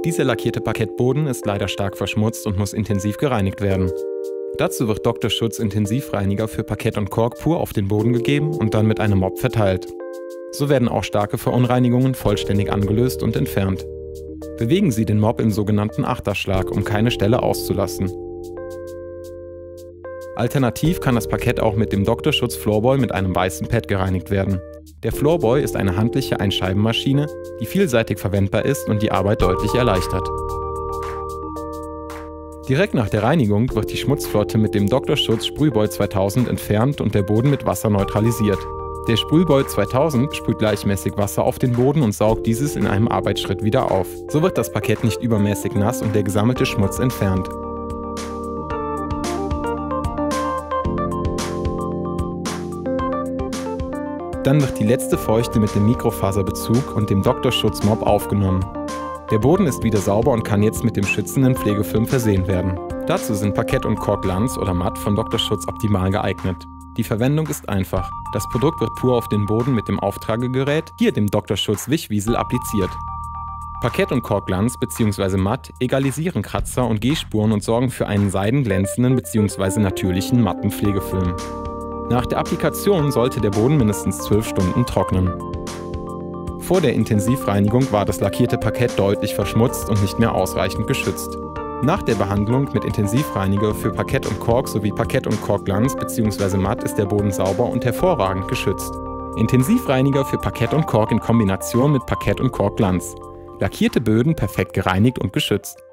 Dieser lackierte Parkettboden ist leider stark verschmutzt und muss intensiv gereinigt werden. Dazu wird Dr. Schutz Intensivreiniger für Parkett und Kork pur auf den Boden gegeben und dann mit einem Mop verteilt. So werden auch starke Verunreinigungen vollständig angelöst und entfernt. Bewegen Sie den Mop im sogenannten Achterschlag, um keine Stelle auszulassen. Alternativ kann das Parkett auch mit dem Dr. Schutz Floorboy mit einem weißen Pad gereinigt werden. Der Floorboy ist eine handliche Einscheibenmaschine, die vielseitig verwendbar ist und die Arbeit deutlich erleichtert. Direkt nach der Reinigung wird die Schmutzflotte mit dem Dr. Schutz Sprühboy 2000 entfernt und der Boden mit Wasser neutralisiert. Der Sprühboy 2000 sprüht gleichmäßig Wasser auf den Boden und saugt dieses in einem Arbeitsschritt wieder auf. So wird das Parkett nicht übermäßig nass und der gesammelte Schmutz entfernt. Dann wird die letzte Feuchte mit dem Mikrofaserbezug und dem Dr. Schutz Mop aufgenommen. Der Boden ist wieder sauber und kann jetzt mit dem schützenden Pflegefilm versehen werden. Dazu sind Parkett und Kork Glanz oder matt von Dr. Schutz optimal geeignet. Die Verwendung ist einfach. Das Produkt wird pur auf den Boden mit dem Auftragegerät, hier dem Dr. Schutz Wischwiesel, appliziert. Parkett und Kork Glanz bzw. matt egalisieren Kratzer und G-Spuren und sorgen für einen seidenglänzenden bzw. natürlichen matten Pflegefilm. Nach der Applikation sollte der Boden mindestens 12 Stunden trocknen. Vor der Intensivreinigung war das lackierte Parkett deutlich verschmutzt und nicht mehr ausreichend geschützt. Nach der Behandlung mit Intensivreiniger für Parkett und Kork sowie Parkett und Kork Glanz bzw. matt ist der Boden sauber und hervorragend geschützt. Intensivreiniger für Parkett und Kork in Kombination mit Parkett und Kork Glanz. Lackierte Böden perfekt gereinigt und geschützt.